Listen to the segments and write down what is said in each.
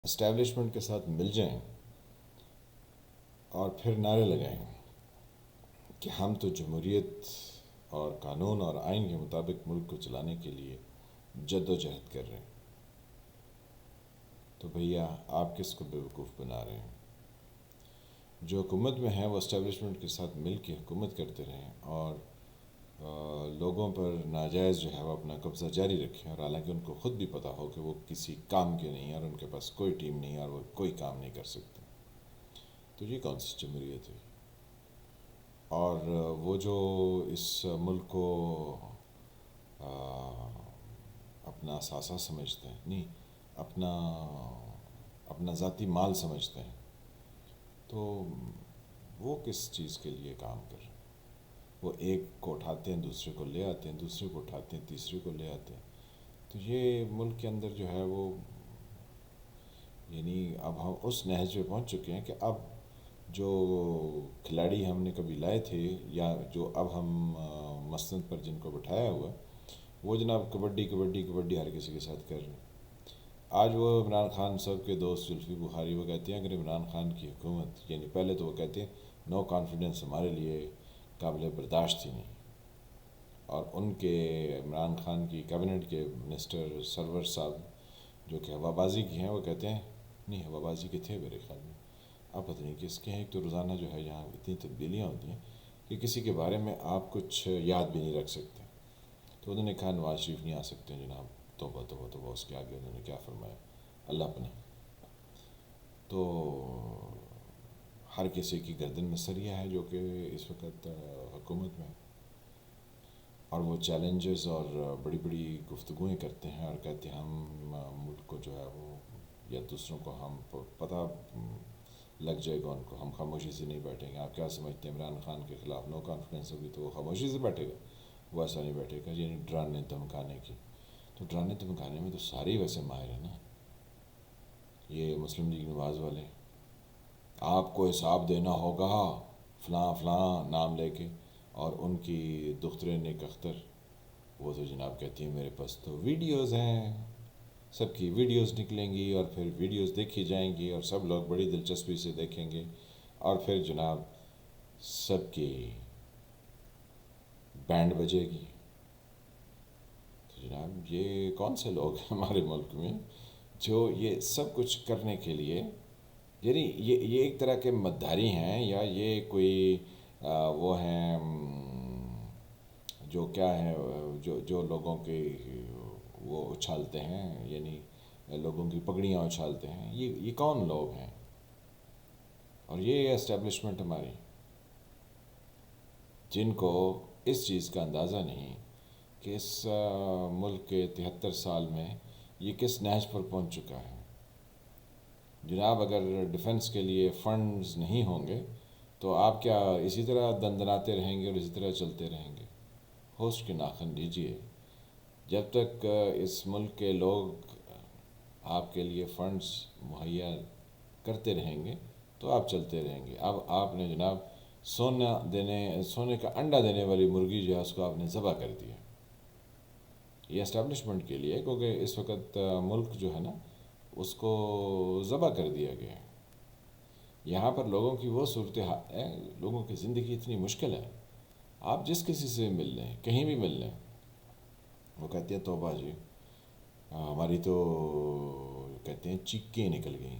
Establishment کے ساتھ مل جائیں اور پھر نعرے لگائیں کہ ہم تو جمہوریت اور قانون اور آئین کے مطابق ملک کو چلانے کے لیے جد و جہد کر رہے ہیں، تو بھیا آپ کس کو بیوقوف بنا رہے ہیں؟ جو حکومت میں ہیں وہ اسٹیبلشمنٹ کے ساتھ مل کے حکومت کرتے رہیں اور لوگوں پر ناجائز جو ہے وہ اپنا قبضہ جاری رکھیں، اور حالانکہ ان کو خود بھی پتہ ہو کہ وہ کسی کام کے نہیں ہیں اور ان کے پاس کوئی ٹیم نہیں ہے اور وہ کوئی کام نہیں کر سکتے، تو یہ کون سی جمہوریت ہے؟ اور وہ جو اس ملک کو اپنا اثاثہ سمجھتے ہیں، نہیں، اپنا اپنا ذاتی مال سمجھتے ہیں، تو وہ کس چیز کے لیے کام کر رہے ہیں؟ وہ ایک کو اٹھاتے ہیں، دوسرے کو لے آتے ہیں، دوسرے کو اٹھاتے ہیں، تیسرے کو لے آتے ہیں، تو یہ ملک کے اندر جو ہے وہ یعنی اب ہم اس نہج پہ پہنچ چکے ہیں کہ اب جو کھلاڑی ہم نے کبھی لائے تھے یا جو اب ہم مسند پر جن کو بٹھایا ہوا وہ جناب کبڈی کبڈی کبڈی ہر کسی کے ساتھ کر رہے ہیں۔ آج وہ عمران خان صاحب کے دوست زلفی بخاری وہ کہتے ہیں اگر عمران خان کی حکومت، یعنی پہلے تو وہ کہتے ہیں نو کانفیڈنس ہمارے لیے قابل برداشت ہی نہیں، اور ان کے عمران خان کی کیبنٹ کے منسٹر سرور صاحب جو کہ ہوا بازی کی ہیں وہ کہتے ہیں نہیں، ہوا بازی کے تھے میرے خیال میں، آپ پتہ نہیں کس کے ہیں، ایک تو روزانہ جو ہے یہاں اتنی تبدیلیاں ہوتی ہیں کہ کسی کے بارے میں آپ کچھ یاد بھی نہیں رکھ سکتے، تو انہوں نے کہا نواز شریف نہیں آ سکتے جناب، توبہ توبہ توبہ، اس کے آگے انہوں نے کیا فرمایا، اللہ اپنا، تو ہر کسی کی گردن میں سریہ ہے جو کہ اس وقت حکومت میں، اور وہ چیلنجز اور بڑی بڑی گفتگویں کرتے ہیں اور کہتے ہیں ہم ملک کو جو ہے وہ یا دوسروں کو ہم پتہ لگ جائے گا ان کو، ہم خاموشی سے نہیں بیٹھیں گے۔ آپ کیا سمجھتے ہیں عمران خان کے خلاف نو کانفیڈنس ہوگی تو وہ خاموشی سے بیٹھے گا؟ وہ ایسا نہیں بیٹھے گا، یعنی ڈرانے دھمکانے کی، تو ڈرانے دھمکانے میں تو سارے ویسے ماہر ہیں نا، یہ مسلم لیگ نواز والے، آپ کو حساب دینا ہوگا فلاں فلاں نام لے کے، اور ان کی دختر نیک اختر وہ تو جناب کہتی ہیں میرے پاس تو ویڈیوز ہیں، سب کی ویڈیوز نکلیں گی اور پھر ویڈیوز دیکھی جائیں گی اور سب لوگ بڑی دلچسپی سے دیکھیں گے، اور پھر جناب سب کی بینڈ بجے گی۔ تو جناب یہ کون سے لوگ ہیں ہمارے ملک میں جو یہ سب کچھ کرنے کے لیے، یعنی یہ ایک طرح کے مدداری ہیں یا یہ کوئی وہ ہیں جو کیا ہے جو لوگوں کے وہ اچھالتے ہیں، یعنی لوگوں کی پگڑیاں اچھالتے ہیں، یہ کون لوگ ہیں؟ اور یہ اسٹیبلشمنٹ ہماری جن کو اس چیز کا اندازہ نہیں کہ اس ملک کے 73 سال میں یہ کس نہج پر پہنچ چکا ہے۔ جناب اگر ڈیفنس کے لیے فنڈز نہیں ہوں گے تو آپ کیا اسی طرح دندناتے رہیں گے اور اسی طرح چلتے رہیں گے؟ ہوش کے ناخن لیجیے، جب تک اس ملک کے لوگ آپ کے لیے فنڈز مہیا کرتے رہیں گے تو آپ چلتے رہیں گے۔ اب آپ نے جناب سونے کا انڈا دینے والی مرغی جو ہے اس کو آپ نے ذبح کر دیا، یہ اسٹیبلشمنٹ کے لیے، کیونکہ اس وقت ملک جو ہے نا اس کو ذبح کر دیا گیا ہے۔ یہاں پر لوگوں کی وہ صورتحال ہے، لوگوں کی زندگی اتنی مشکل ہے، آپ جس کسی سے مل لیں، کہیں بھی مل لیں، وہ کہتے ہیں توبہ جی ہماری تو کہتے ہیں چیخیں نکل گئیں۔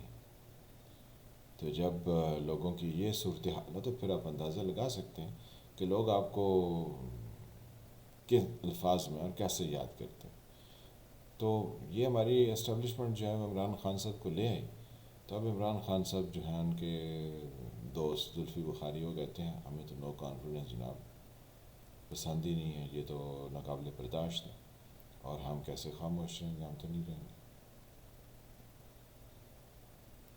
تو جب لوگوں کی یہ صورتحال ہے تو پھر آپ اندازہ لگا سکتے ہیں کہ لوگ آپ کو کس الفاظ میں اور کیسے یاد کرتے ہیں۔ تو یہ ہماری اسٹیبلشمنٹ جو ہے عمران خان صاحب کو لے آئی، تو اب عمران خان صاحب جو ہیں ان کے دوست زلفی بخاری وہ کہتے ہیں ہمیں تو نو کانفیڈنس جناب پسند ہی نہیں ہے، یہ تو ناقابل برداشت ہے، اور ہم کیسے خاموش رہیں گے، ہم تو نہیں رہیں گے۔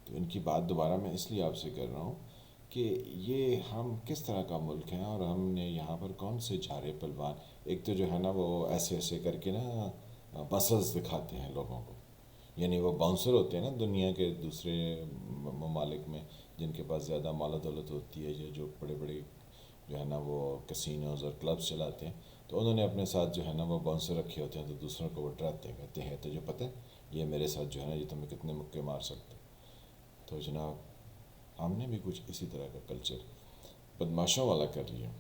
تو ان کی بات دوبارہ میں اس لیے آپ سے کر رہا ہوں کہ یہ ہم کس طرح کا ملک ہیں اور ہم نے یہاں پر کون سے جھارے پلوان، ایک تو جو ہے نا وہ ایسے ایسے کر کے نا مسلز دکھاتے ہیں لوگوں کو، یعنی وہ باؤنسر ہوتے ہیں نا دنیا کے دوسرے ممالک میں جن کے پاس زیادہ مال و دولت ہوتی ہے، جو بڑے بڑے جو ہے نا وہ کسینوز اور کلبز چلاتے ہیں، تو انہوں نے اپنے ساتھ جو ہے نا وہ باؤنسر رکھے ہوتے ہیں، تو دوسروں کو وہ ڈراتے ہیں، کہتے ہیں تجھے پتہ ہے یہ میرے ساتھ جو ہے نا یہ تمہیں کتنے مکے مار سکتے. تو جناب ہم نے بھی کچھ اسی طرح کا کلچر بدماشوں والا کر لیا.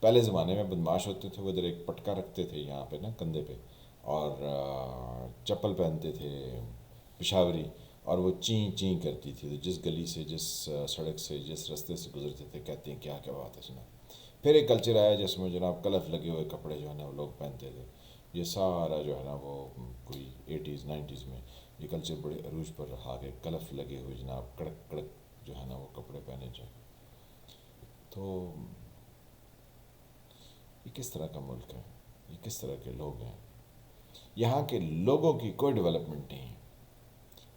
پہلے زمانے میں بدماش ہوتے تھے وہ ادھر ایک پٹکا رکھتے تھے یہاں پہ نا کندھے پہ، اور چپل پہنتے تھے پشاوری، اور وہ چین چین کرتی تھی. تو جس گلی سے، جس سڑک سے، جس راستے سے گزرتے تھے کہتے ہیں کیا کیا بات ہے جناب. پھر ایک کلچر آیا جس میں جناب کلف لگے ہوئے کپڑے جو ہے نا وہ لوگ پہنتے تھے. یہ سارا جو ہے نا وہ کوئی 80s 90s میں یہ کلچر بڑے عروج پر رہا کہ کلف لگے ہوئے جناب کڑک کڑک جو ہے نا وہ کپڑے پہنے جائیں. تو یہ کس طرح کا ملک ہے؟ یہ کس طرح کے لوگ ہیں؟ یہاں کے لوگوں کی کوئی ڈیولپمنٹ نہیں ہے.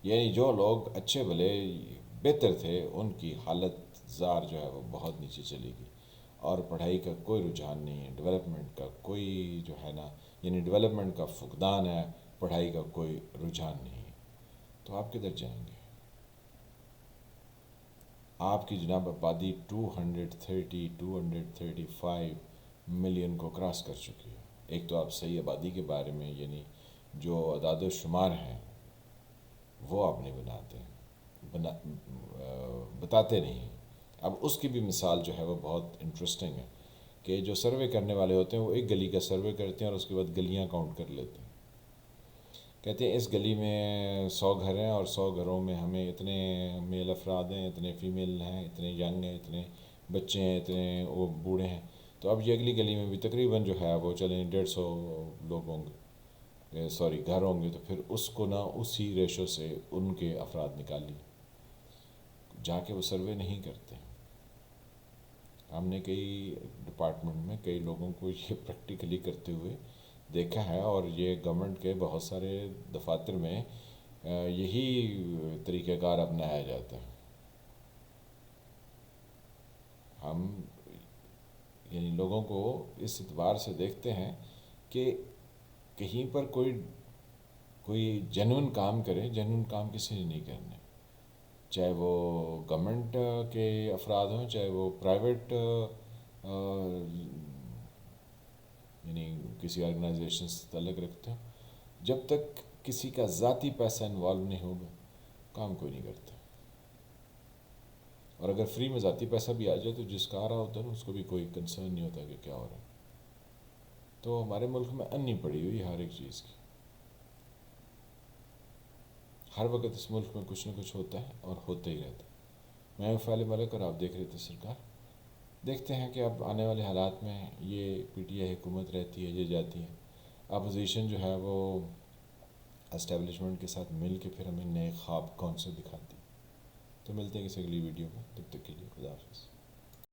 یعنی جو لوگ اچھے بھلے بہتر تھے ان کی حالت زار جو ہے وہ بہت نیچے چلی گئی، اور پڑھائی کا کوئی رجحان نہیں ہے، ڈیولپمنٹ کا کوئی جو ہے نا یعنی ڈیولپمنٹ کا فقدان ہے، پڑھائی کا کوئی رجحان نہیں ہے. تو آپ کدھر جائیں گے؟ آپ کی جناب آبادی 235 ملین کو کراس کر چکی ہے. ایک تو آپ صحیح آبادی کے بارے میں یعنی جو اعداد و شمار ہیں وہ آپ نہیں بتاتے نہیں ہیں. اب اس کی بھی مثال جو ہے وہ بہت انٹرسٹنگ ہے کہ جو سروے کرنے والے ہوتے ہیں وہ ایک گلی کا سروے کرتے ہیں اور اس کے بعد گلیاں کاؤنٹ کر لیتے ہیں. کہتے ہیں اس گلی میں 100 گھر ہیں اور 100 گھروں میں ہمیں اتنے میل افراد ہیں، اتنے فیمیل ہیں، اتنے ینگ ہیں، اتنے بچے ہیں، اتنے وہ بوڑھے ہیں. تو اب یہ اگلی گلی میں بھی تقریباً جو ہے وہ چلیں 150 لوگ ہوں گے، گھر ہوں گے. تو پھر اس کو نہ اسی ریشو سے ان کے افراد نکالی. جا کے وہ سروے نہیں کرتے. ہم نے کئی ڈپارٹمنٹ میں کئی لوگوں کو یہ پریکٹیکلی کرتے ہوئے دیکھا ہے، اور یہ گورنمنٹ کے بہت سارے دفاتر میں یہی طریقہ کار اپنایا جاتا ہے. ہم یعنی لوگوں کو اس اعتبار سے دیکھتے ہیں کہ کہیں پر کوئی جنون کام کرے. جنون کام کسی نے نہیں کرنے، چاہے وہ گورنمنٹ کے افراد ہوں، چاہے وہ پرائیویٹ یعنی کسی آرگنائزیشن سے تعلق رکھتے ہوں. جب تک کسی کا ذاتی پیسہ انوالو نہیں ہوگا کام کوئی نہیں کرتا. اور اگر فری میں ذاتی پیسہ بھی آ جائے تو جس کا آ رہا ہوتا ہے نا اس کو بھی کوئی کنسرن نہیں ہوتا کہ کیا ہو رہا ہے. تو ہمارے ملک میں انی پڑی ہوئی ہر ایک چیز کی. ہر وقت اس ملک میں کچھ نہ کچھ ہوتا ہے اور ہوتا ہی رہتا ہے. میں فعال ملک اور آپ دیکھ رہے تھے سرکار. دیکھتے ہیں کہ اب آنے والے حالات میں یہ پی ٹی آئی حکومت رہتی ہے، یہ جاتی ہے، اپوزیشن جو ہے وہ اسٹیبلشمنٹ کے ساتھ مل کے پھر ہمیں نئے خواب کون سے دکھاتی. تو ملتے ہیں کسی اگلی ویڈیو میں، تب تک کے لیے خدا حافظ.